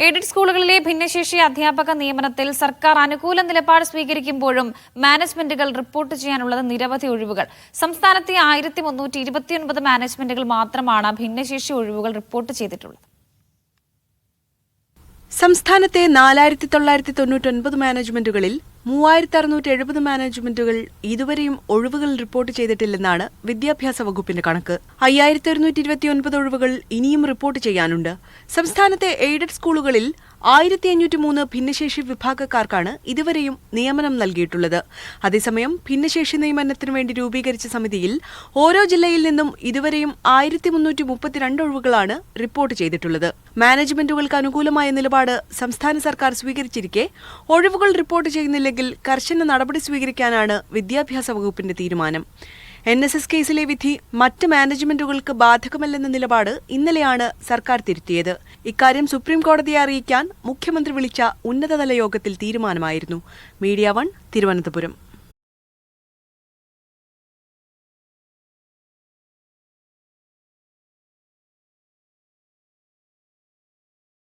Aided സ്കൂളുകളിലെ ഭിന്നശേഷി അധ്യാപക നിയമനത്തിൽ സർക്കാർ അനുകൂല നിലപാട് സ്വീകരിക്കുമ്പോഴും മാനേജ്മെന്റുകൾ റിപ്പോർട്ട് ചെയ്യാനുള്ളത് നിരവധി ഒഴിവുകൾ. സംസ്ഥാനത്തെ 1329 മാനേജ്മെന്റുകൾ മാത്രമാണ് ഭിന്നശേഷി ഒഴിവുകൾ റിപ്പോർട്ട് ചെയ്തിട്ടുള്ളത്. സംസ്ഥാനത്തെ 4999 മാനേജ്മെന്റുകളിൽ 3670 മാനേജ്മെന്റുകൾ ഇതുവരെയും ഒഴിവുകൾ റിപ്പോർട്ട് ചെയ്തിട്ടില്ലെന്നാണ് വിദ്യാഭ്യാസ വകുപ്പിന്റെ കണക്ക്. 5129 ഒഴിവുകൾ ഇനിയും റിപ്പോർട്ട് ചെയ്യാനുണ്ട്. സംസ്ഥാനത്തെ എയ്ഡഡ് സ്കൂളുകളിൽ 1503 ഭിന്നശേഷി വിഭാഗക്കാർക്കാണ് ഇതുവരെയും നിയമനം നൽകിയിട്ടുള്ളത്. അതേസമയം ഭിന്നശേഷി നിയമനത്തിനു വേണ്ടി രൂപീകരിച്ച സമിതിയിൽ ഓരോ ജില്ലയിൽ നിന്നും ഇതുവരെയും 1332 ഒഴിവുകളാണ് റിപ്പോർട്ട് ചെയ്തിട്ടുള്ളത്. മാനേജ്മെന്റുകൾക്ക് അനുകൂലമായ നിലപാട് സംസ്ഥാന സർക്കാർ സ്വീകരിച്ചിരിക്കെ ഒഴിവുകൾ റിപ്പോർട്ട് ചെയ്യുന്നില്ലെങ്കിൽ കർശന നടപടി സ്വീകരിക്കാനാണ് വിദ്യാഭ്യാസ വകുപ്പിന്റെ തീരുമാനം. NSS കേസിലെ വിധി മറ്റ് മാനേജ്മെന്റുകൾക്ക് ബാധകമല്ലെന്ന നിലപാട് ഇന്നലെയാണ് സർക്കാർ തിരുത്തിയത്. ഇക്കാര്യം സുപ്രീം കോടതിയെ അറിയിക്കാൻ മുഖ്യമന്ത്രി വിളിച്ച ഉന്നതതല യോഗത്തിൽ തീരുമാനമായിരുന്നു. മീഡിയ 1 തിരുവനന്തപുരം.